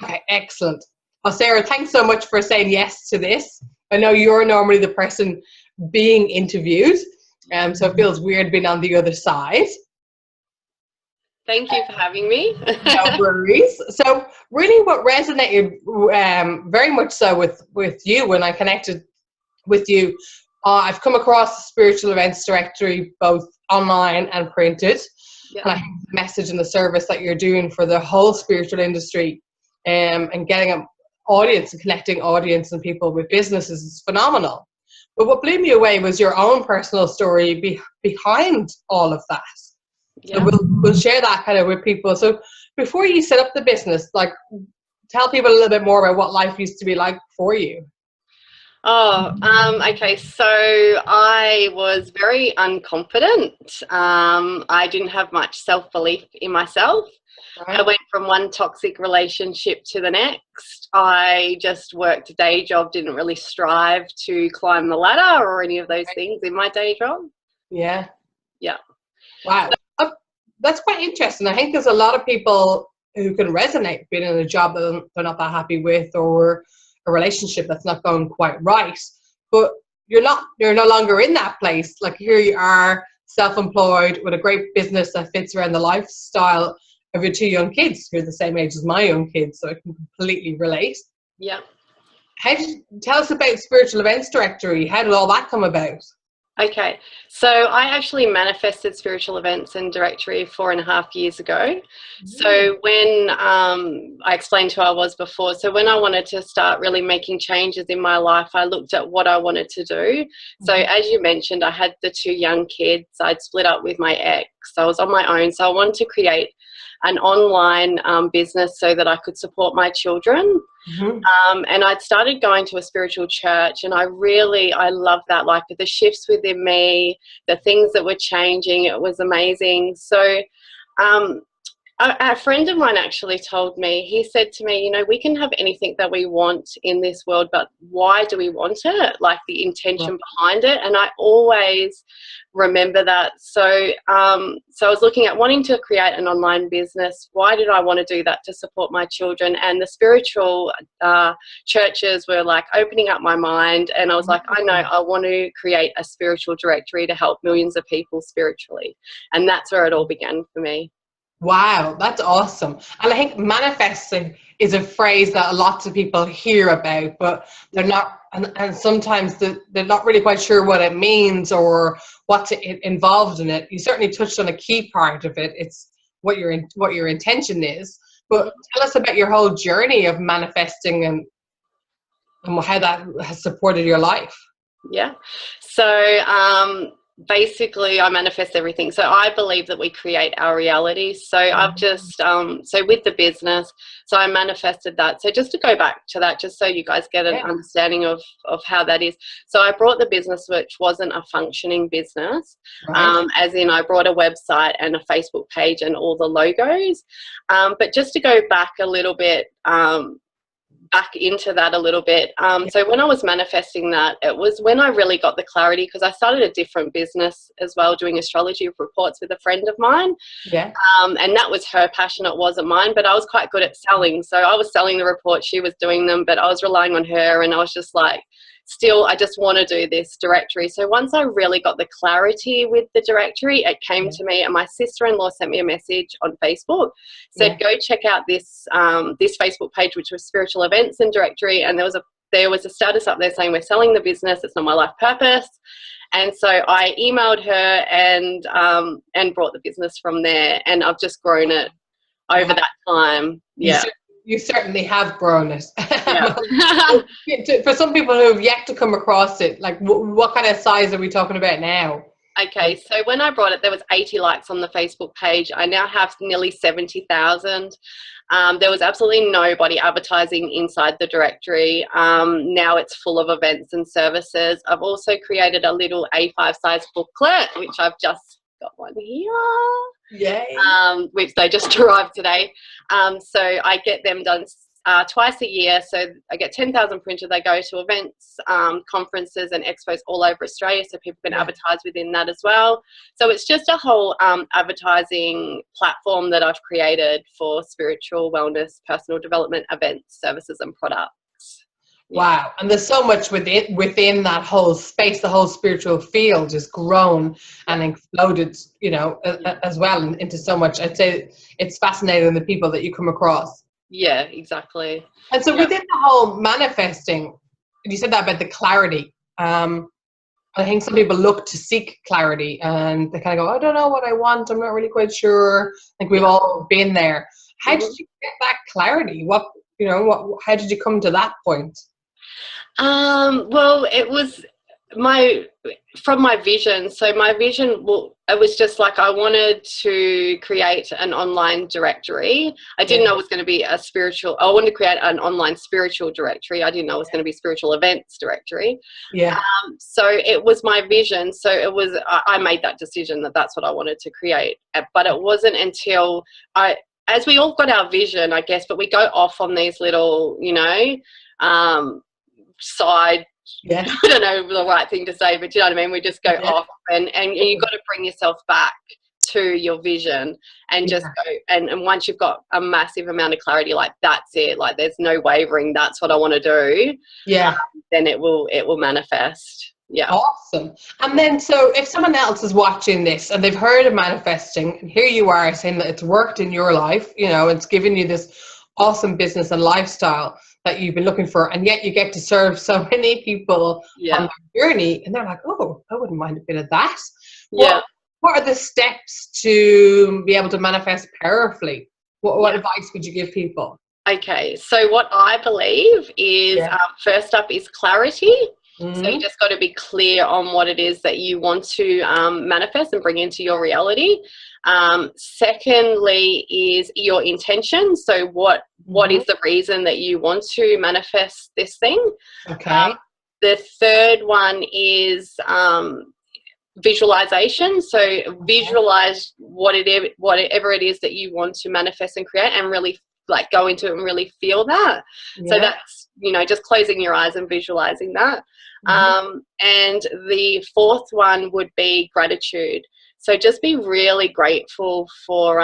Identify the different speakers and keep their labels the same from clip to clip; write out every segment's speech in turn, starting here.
Speaker 1: Okay, excellent. Oh, Sarah, thanks so much for saying yes to this. I know you're normally the person being interviewed, so it feels weird being on the other side.
Speaker 2: Thank you for having me.
Speaker 1: No worries. So, really, what resonated very much so with you when I connected with you, I've come across the spiritual events directory, both online and printed.
Speaker 2: Yeah.
Speaker 1: And I think the message and the service that you're doing for the whole spiritual industry, and getting an audience and connecting audience and people with businesses is phenomenal. But what blew me away was your own personal story behind all of that. So
Speaker 2: Yeah.
Speaker 1: we'll share that kind of with people. So before you set up the business, like, tell people a little bit more about what life used to be like for you.
Speaker 2: Okay. So I was very unconfident. I didn't have much self-belief in myself.
Speaker 1: Right?
Speaker 2: I went from one toxic relationship to the next. I just worked a day job, didn't really strive to climb the ladder or any of those things in my day job.
Speaker 1: Yeah.
Speaker 2: Yeah.
Speaker 1: Wow. That's quite interesting. I think there's a lot of people who can resonate being in a job that they're not that happy with, or a relationship that's not going quite right. But you're no longer in that place. Like, here you are, self-employed with a great business that fits around the lifestyle of your two young kids who are the same age as my young kids, so I can completely relate.
Speaker 2: Yeah.
Speaker 1: Tell us about Spiritual Events Directory. How did all that come about?
Speaker 2: Okay, so I actually manifested spiritual events and directory 4.5 years ago. So when I explained who I was before, so when I wanted to start really making changes in my life, I looked at what I wanted to do. So as you mentioned, I had the two young kids. I'd split up with my ex. I was on my own. So I wanted to create an online business so that I could support my children. And I'd started going to a spiritual church, and I love that, like the shifts within me, the things that were changing. It was amazing. So a friend of mine actually told me, he said to me, we can have anything that we want in this world, but why do we want it? Like, the intention behind it. And I always remember that. So so I was looking at wanting to create an online business. Why did I want to do that? To support my children. And the spiritual churches were like opening up my mind, and I was like, I know, I want to create a spiritual directory to help millions of people spiritually. And that's where it all began for me.
Speaker 1: Wow, that's awesome. And I think manifesting is a phrase that lots of people hear about, but they're not, and sometimes they're not really quite sure what it means or what's involved in it. You certainly touched on a key part of it. It's what your intention is. But tell us about your whole journey of manifesting and how that has supported your life.
Speaker 2: Yeah. So basically, I manifest everything. So I believe that we create our reality. So I've just so with the business, so I manifested that. So just to go back to that, just so you guys get an understanding of how that is. So I brought the business, which wasn't a functioning business, as in I brought a website and a Facebook page and all the logos. But just to go back a little bit, back into that a little bit. So when I was manifesting that, it was when I really got the clarity, because I started a different business as well, doing astrology reports with a friend of mine.
Speaker 1: Yeah.
Speaker 2: And that was her passion, it wasn't mine, but I was quite good at selling. So I was selling the reports, she was doing them, but I was relying on her, and I was just like, still, I just want to do this directory. So once I really got the clarity with the directory, it came to me, and my sister-in-law sent me a message on Facebook, said, go check out this this Facebook page, which was Spiritual Events and Directory, and there was a status up there saying, we're selling the business, it's not my life purpose. And so I emailed her and brought the business from there, and I've just grown it over that time. Yeah.
Speaker 1: You certainly have grown it.
Speaker 2: Yeah.
Speaker 1: For some people who have yet to come across it, like what kind of size are we talking about now?
Speaker 2: Okay, so when I brought it, there was 80 likes on the Facebook page. I now have nearly 70,000. There was absolutely nobody advertising inside the directory. Now it's full of events and services. I've also created a little A5 size booklet, which I've just got one here.
Speaker 1: Yay.
Speaker 2: Which they just arrived today. So I get them done twice a year. So I get 10,000 printed. They go to events, conferences and expos all over Australia, so people can advertise within that as well. So it's just a whole advertising platform that I've created for spiritual wellness, personal development, events, services and products.
Speaker 1: Wow. And there's so much within that whole space. The whole spiritual field has grown and exploded, you know, as well into so much. I'd say it's fascinating, the people that you come across.
Speaker 2: Yeah, exactly.
Speaker 1: And so within the whole manifesting, you said that about the clarity. I think some people look to seek clarity and they kind of go, I don't know what I want. I'm not really quite sure. I think we've all been there. How did you get that clarity? How did you come to that point?
Speaker 2: Well, it was from my vision. So my vision, it was just like I wanted to create an online directory. I didn't know it was going to be I wanted to create an online spiritual directory. I didn't know it was going to be spiritual events directory.
Speaker 1: Yeah.
Speaker 2: So it was my vision. So I made that decision that that's what I wanted to create. But it wasn't until as we all got our vision, I guess, but we go off on these little, side, I don't know the right thing to say, but you know what I mean? We just go off and you've got to bring yourself back to your vision and just go. And once you've got a massive amount of clarity, like that's it, like there's no wavering, that's what I want to do. Then it will manifest. Yeah.
Speaker 1: Awesome. And then, so if someone else is watching this and they've heard of manifesting, and here you are saying that it's worked in your life, you know, it's given you this awesome business and lifestyle that you've been looking for, and yet you get to serve so many people on their journey, and they're like, oh, I wouldn't mind a bit of that. What are the steps to be able to manifest powerfully? What advice would you give people?
Speaker 2: Okay, so what I believe is first up is clarity. So you just got to be clear on what it is that you want to manifest and bring into your reality. Secondly is your intention. So what is the reason that you want to manifest this thing?
Speaker 1: Okay.
Speaker 2: The third one is visualization. So visualize whatever it is that you want to manifest and create, and really like go into it and really feel that. So that's, just closing your eyes and visualizing that. And the fourth one would be gratitude. So just be really grateful for,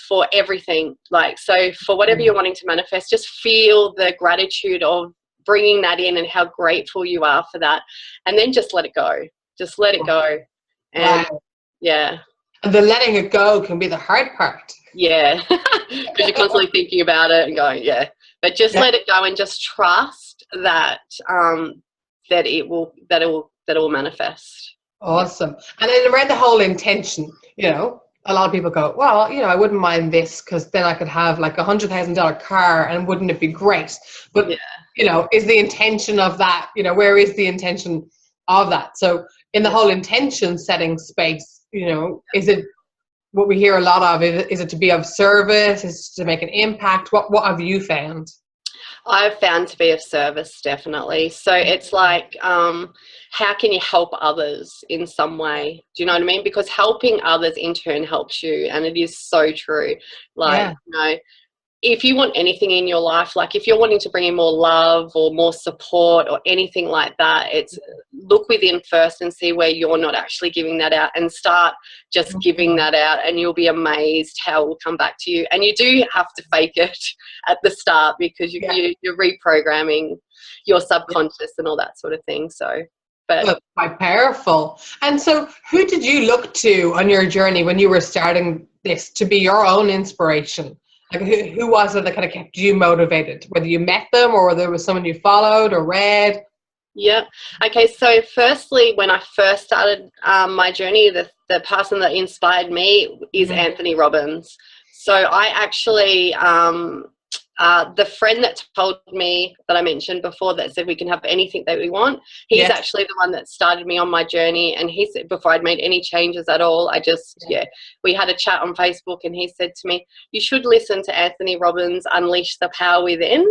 Speaker 2: for everything. Like, so for whatever you're wanting to manifest, just feel the gratitude of bringing that in and how grateful you are for that. And then just let it go. Just let it go. And
Speaker 1: And the letting it go can be the hard part.
Speaker 2: Yeah. Because you're constantly thinking about it and going, but just let it go and just trust that, that it will manifest.
Speaker 1: Awesome. And then around the whole intention, a lot of people go, well, I wouldn't mind this because then I could have like $100,000 car, and wouldn't it be great? But, is the intention of that, where is the intention of that? So in the whole intention setting space, is it what we hear a lot of? Is it to be of service? Is it to make an impact? What have you found?
Speaker 2: I've found to be of service, definitely. So it's like, how can you help others in some way? Do you know what I mean? Because helping others in turn helps you, and it is so true. Like, if you want anything in your life, like if you're wanting to bring in more love or more support or anything like that, it's look within first and see where you're not actually giving that out, and start just giving that out, and you'll be amazed how it will come back to you. And you do have to fake it at the start, because you're reprogramming your subconscious and all that sort of thing. So, but
Speaker 1: quite powerful. And so who did you look to on your journey when you were starting this to be your own inspiration? Like, who was it that kind of kept you motivated? Whether you met them or there was someone you followed or read?
Speaker 2: Yeah. Okay. So firstly, when I first started my journey, the person that inspired me is Anthony Robbins. So I actually, the friend that told me, that I mentioned before, that said we can have anything that we want, he's actually the one that started me on my journey. And he said, before I'd made any changes at all, we had a chat on Facebook, and he said to me, you should listen to Anthony Robbins' Unleash the Power Within.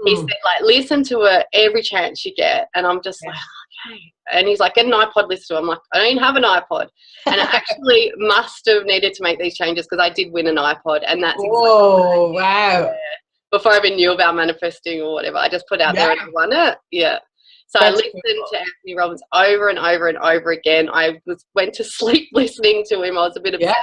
Speaker 2: He said, like, listen to it every chance you get. And I'm just like, okay. And he's like, get an iPod, listen to it. I'm like, I don't even have an iPod. And I actually must have needed to make these changes, because I did win an iPod, and that's
Speaker 1: wow.
Speaker 2: before I even knew about manifesting or whatever. I just put out there and I won it. Yeah. So I listened to Anthony Robbins over and over and over again. I went to sleep listening to him. I was a bit obsessed.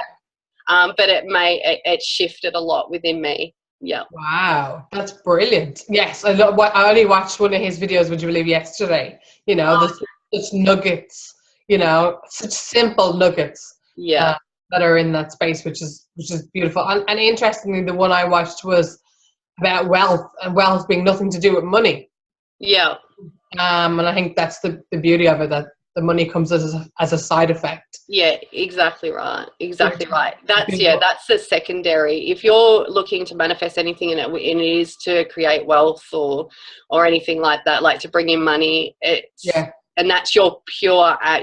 Speaker 2: But it shifted a lot within me. Yeah.
Speaker 1: Wow, that's brilliant. Yes, I only watched one of his videos, would you believe, yesterday. You know, such nuggets, you know, such simple nuggets.
Speaker 2: Yeah.
Speaker 1: That are in that space, which is beautiful. And interestingly, the one I watched was about wealth, and wealth being nothing to do with money.
Speaker 2: Yeah.
Speaker 1: And I think that's the beauty of it, that the money comes as a side effect.
Speaker 2: Yeah, exactly right. Exactly right. That's the secondary. If you're looking to manifest anything and it is to create wealth or anything like that, like to bring in money, and that's your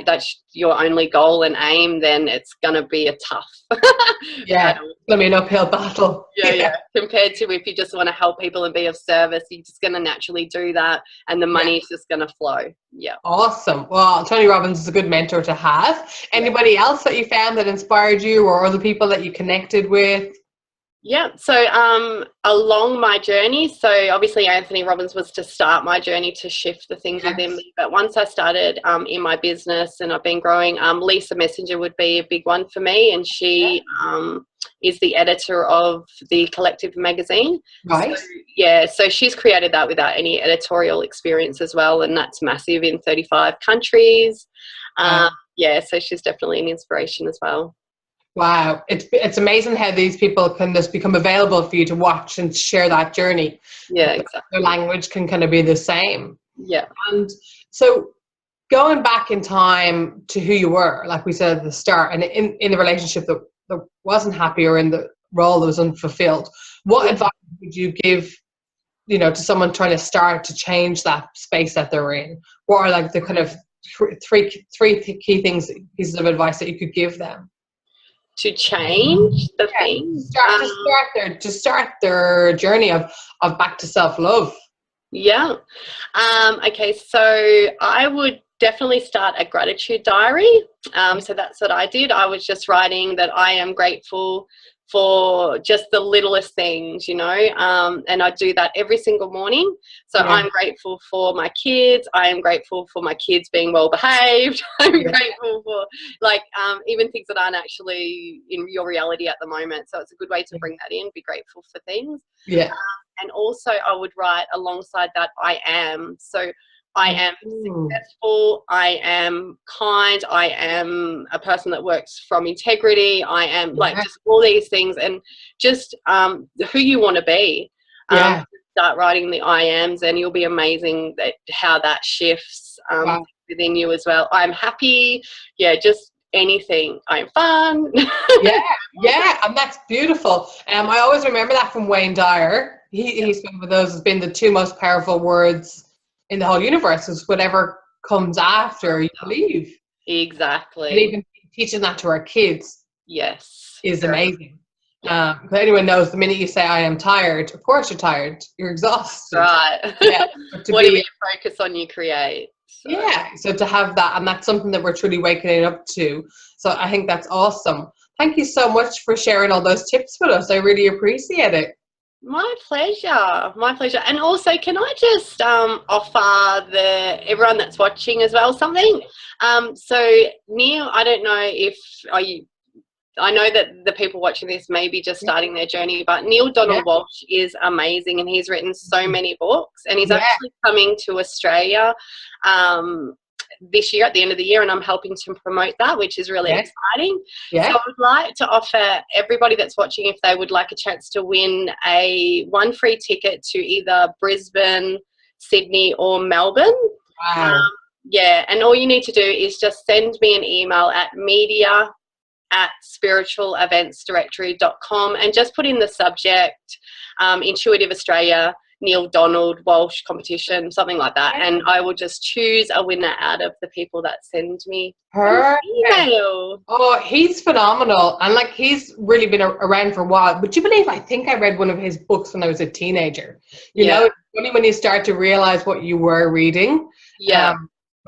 Speaker 2: that's your only goal and aim, then it's going to be a tough
Speaker 1: it's going to be an uphill battle.
Speaker 2: Yeah. Compared to if you just want to help people and be of service, you're just going to naturally do that, and the money is just going to flow. Yeah.
Speaker 1: Awesome. Well, Tony Robbins is a good mentor to have. Anybody else that you found that inspired you, or other people that you connected with?
Speaker 2: Yeah, so along my journey, so obviously Anthony Robbins was to start my journey to shift the things within me. But once I started in my business and I've been growing, Lisa Messenger would be a big one for me, and she is the editor of the Collective magazine.
Speaker 1: Right.
Speaker 2: So she's created that without any editorial experience as well, and that's massive in 35 countries. So she's definitely an inspiration as well.
Speaker 1: Wow, it's amazing how these people can just become available for you to watch and share that journey.
Speaker 2: Yeah, exactly.
Speaker 1: Their language can kind of be the same.
Speaker 2: Yeah.
Speaker 1: And so going back in time to who you were, like we said at the start, and in the relationship that wasn't happy, or in the role that was unfulfilled, what advice would you give, you know, to someone trying to start to change that space that they're in? What are like the kind of three key pieces of advice that you could give them?
Speaker 2: To change the thing,
Speaker 1: to start their journey of back to self-love.
Speaker 2: Okay, so I would definitely start a gratitude diary. So that's what I did. I was just writing that I am grateful for just the littlest things, you know, and I do that every single morning. So I'm grateful for my kids. I am grateful for my kids being well behaved. I'm grateful for even things that aren't actually in your reality at the moment. So it's a good way to bring that in, be grateful for things. And also I would write alongside that, I am. So I am successful, I am kind, I am a person that works from integrity, I am just all these things, and just who you want to be. Start writing the I ams, and you'll be amazing how that shifts within you as well. I'm happy, just anything. I'm fun.
Speaker 1: And that's beautiful. I always remember that from Wayne Dyer. He's one of those has been the two most powerful words in the whole universe, is whatever comes after you believe.
Speaker 2: Exactly.
Speaker 1: And even teaching that to our kids is amazing.
Speaker 2: Yeah.
Speaker 1: But anyone knows, the minute you say I am tired, of course you're tired, you're exhausted.
Speaker 2: Right. Whatever you focus on, you create.
Speaker 1: So to have that, and that's something that we're truly waking up to. So I think that's awesome. Thank you so much for sharing all those tips with us. I really appreciate it.
Speaker 2: My pleasure. My pleasure. And also, can I just offer everyone that's watching as well something? So Neil, I don't know if I know that the people watching this may be just starting their journey, but Neil Donald Walsh is amazing, and he's written so many books, and he's actually coming to Australia this year at the end of the year, and I'm helping to promote that, which is really exciting. So I would like to offer everybody that's watching, if they would like a chance to win one free ticket to either Brisbane, Sydney or Melbourne.
Speaker 1: Wow.
Speaker 2: And all you need to do is just send me an email at media@spiritualeventsdirectory.com and just put in the subject Intuitive Australia Neil Donald Walsh competition, something like that, and I will just choose a winner out of the people that send me an email.
Speaker 1: Oh, he's phenomenal, and he's really been around for a while. Would you believe I think I read one of his books when I was a teenager? You know, it's only when you start to realize what you were reading.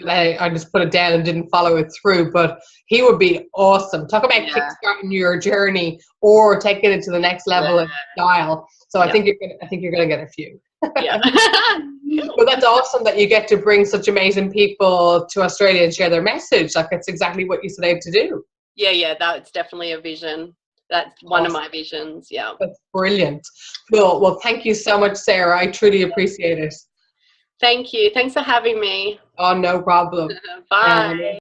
Speaker 1: I just put it down and didn't follow it through, but he would be awesome. Talk about kickstarting your journey or taking it to the next level of style. So I think you're gonna get a few.
Speaker 2: Yeah.
Speaker 1: Well, that's awesome that you get to bring such amazing people to Australia and share their message. Like, it's exactly what you set out to do.
Speaker 2: Yeah, that's definitely a vision. That's one of my visions. Yeah.
Speaker 1: That's brilliant. Cool. Well, thank you so much, Sarah. I truly appreciate it.
Speaker 2: Thank you. Thanks for having me.
Speaker 1: Oh, no problem.
Speaker 2: Bye.